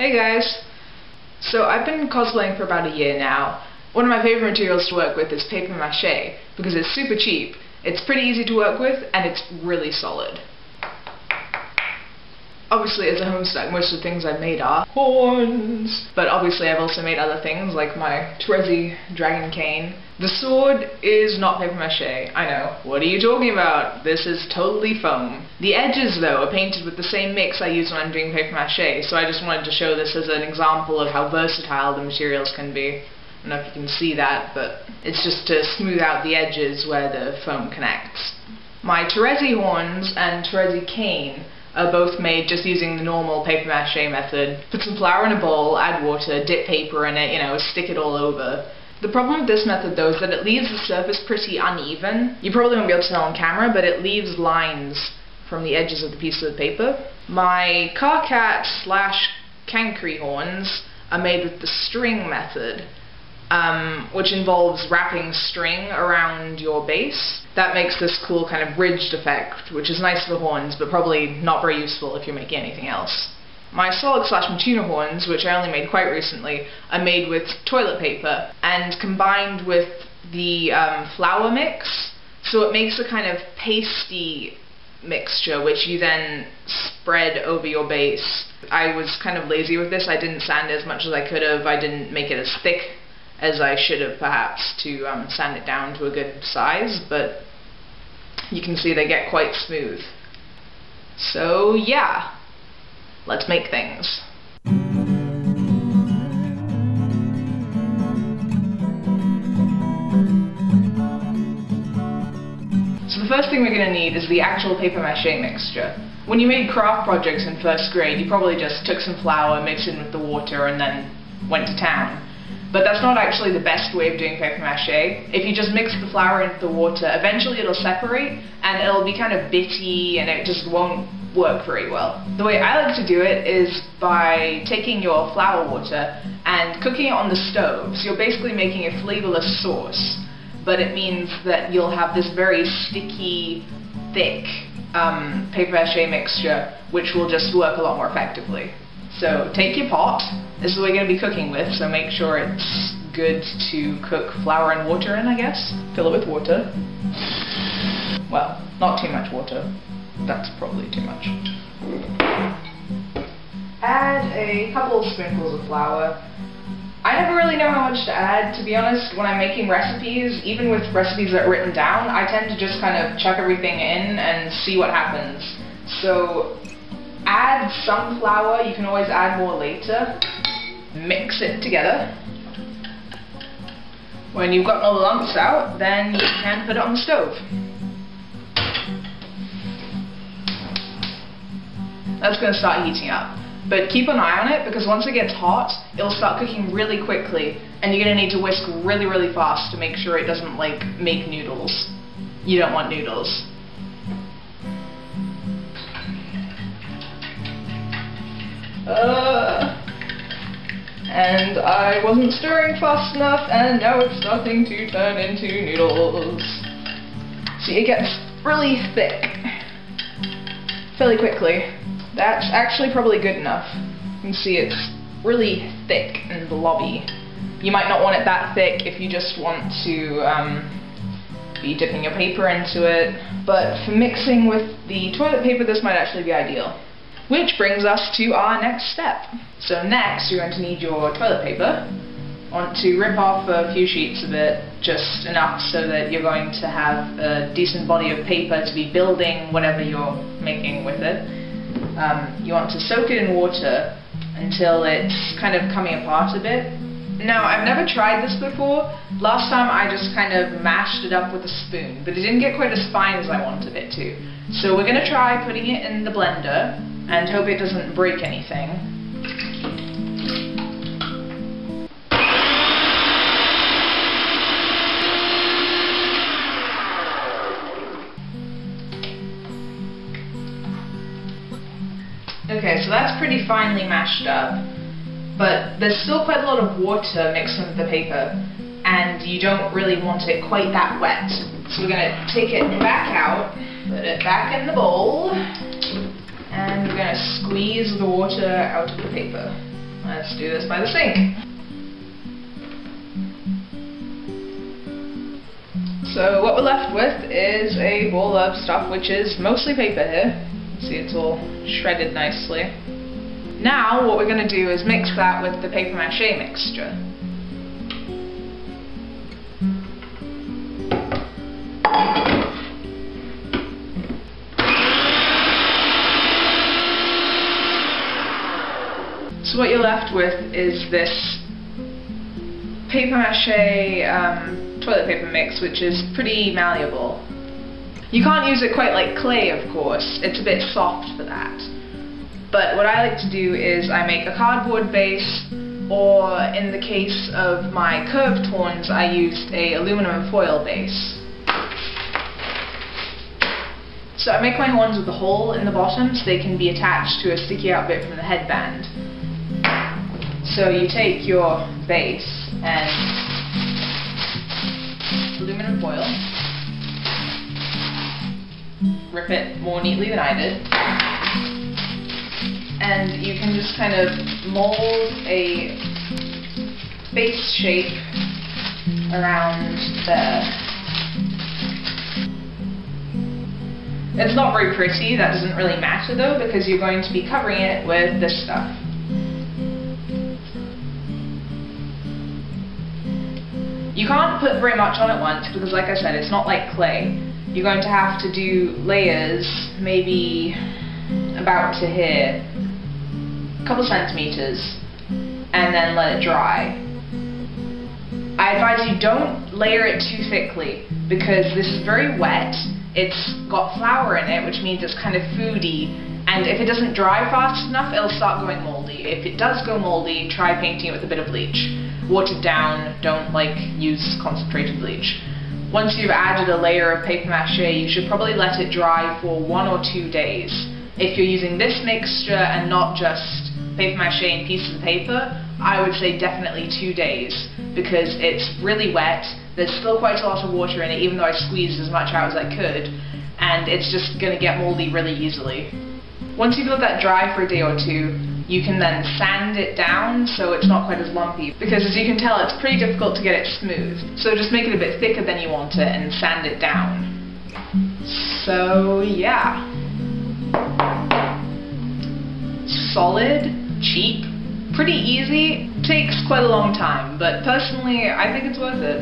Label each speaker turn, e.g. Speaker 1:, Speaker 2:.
Speaker 1: Hey guys! So I've been cosplaying for about a year now. One of my favorite materials to work with is papier-mâché because it's super cheap, it's pretty easy to work with, and it's really solid. Obviously as a homestuck, most of the things I've made are horns, but obviously I've also made other things like my Therese dragon cane. The sword is not papier-mâché, I know. What are you talking about? This is totally foam. The edges though are painted with the same mix I use when I'm doing papier-mâché, so I just wanted to show this as an example of how versatile the materials can be. I don't know if you can see that, but it's just to smooth out the edges where the foam connects. My Therese horns and Therese cane are both made just using the normal papier-mâché method. Put some flour in a bowl, add water, dip paper in it, stick it all over. The problem with this method though is that it leaves the surface pretty uneven. You probably won't be able to tell on camera, but it leaves lines from the edges of the piece of paper. My car-cat / cancre horns are made with the string method, which involves wrapping string around your base. That makes this cool kind of ridged effect, which is nice for horns, but probably not very useful if you're making anything else. My solid / Matuna horns, which I only made quite recently, are made with toilet paper and combined with the flour mix, so it makes a kind of pasty mixture which you then spread over your base. I was kind of lazy with this. I didn't sand it as much as I could have. I didn't make it as thick as I should have perhaps to sand it down to a good size, but you can see they get quite smooth. So yeah, let's make things. So the first thing we're going to need is the actual papier-mâché mixture. When you made craft projects in first grade, you probably just took some flour, mixed it in with the water, and then went to town. But that's not actually the best way of doing papier-mâché. If you just mix the flour into the water, eventually it'll separate and it'll be kind of bitty and it just won't work very well. The way I like to do it is by taking your flour water and cooking it on the stove. So you're basically making a flavorless sauce, but it means that you'll have this very sticky, thick papier-mâché mixture, which will just work a lot more effectively. So take your pot. This is what we're going to be cooking with, so make sure it's good to cook flour and water in, I guess. Fill it with water. Well, not too much water. That's probably too much. Add a couple of spoonfuls of flour. I never really know how much to add, to be honest. When I'm making recipes, even with recipes that are written down, I tend to just kind of chuck everything in and see what happens. So add some flour, you can always add more later. Mix it together. When you've gotten all the lumps out, then you can put it on the stove. That's going to start heating up. But keep an eye on it, because once it gets hot, it'll start cooking really quickly, and you're going to need to whisk really, really fast to make sure it doesn't, make noodles. You don't want noodles. And I wasn't stirring fast enough, and now it's starting to turn into noodles. See, it gets really thick fairly quickly. That's actually probably good enough. You can see it's really thick and blobby. You might not want it that thick if you just want to be dipping your paper into it, but for mixing with the toilet paper, this might actually be ideal. Which brings us to our next step. So next, you're going to need your toilet paper. Want to rip off a few sheets of it, just enough so that you're going to have a decent body of paper to be building whatever you're making with it. You want to soak it in water until it's kind of coming apart a bit. Now, I've never tried this before. Last time I just kind of mashed it up with a spoon, but it didn't get quite as fine as I wanted it to. So we're going to try putting it in the blender and hope it doesn't break anything. Okay, so that's pretty finely mashed up, but there's still quite a lot of water mixed in with the paper, and you don't really want it quite that wet. So we're going to take it back out, put it back in the bowl, and we're going to squeeze the water out of the paper. Let's do this by the sink. So what we're left with is a bowl of stuff, which is mostly paper here. See, it's all shredded nicely. Now what we're going to do is mix that with the papier-mâché mixture. So what you're left with is this papier-mâché toilet paper mix, which is pretty malleable. You can't use it quite like clay, of course. It's a bit soft for that. But what I like to do is I make a cardboard base, or in the case of my curved horns, I used a aluminum foil base. So I make my horns with a hole in the bottom so they can be attached to a sticky out bit from the headband. So you take your base and aluminum foil, rip it more neatly than I did, and you can just kind of mold a base shape around there. It's not very pretty, that doesn't really matter though, because you're going to be covering it with this stuff. You can't put very much on at once because, like I said, it's not like clay. You're going to have to do layers, maybe about to here, a couple centimeters, and then let it dry. I advise you don't layer it too thickly because this is very wet. It's got flour in it, which means it's kind of foody, and if it doesn't dry fast enough, it'll start going moldy. If it does go moldy, try painting it with a bit of bleach. Watered down, don't use concentrated bleach. Once you've added a layer of papier-mâché, you should probably let it dry for 1 or 2 days. If you're using this mixture and not just papier-mâché and pieces of paper, I would say definitely 2 days, because it's really wet. There's still quite a lot of water in it, even though I squeezed as much out as I could, and it's just going to get moldy really easily. Once you've let that dry for a day or two, you can then sand it down so it's not quite as lumpy, because as you can tell it's pretty difficult to get it smooth. So just make it a bit thicker than you want it and sand it down. So yeah. Solid, cheap, pretty easy, takes quite a long time, but personally I think it's worth it.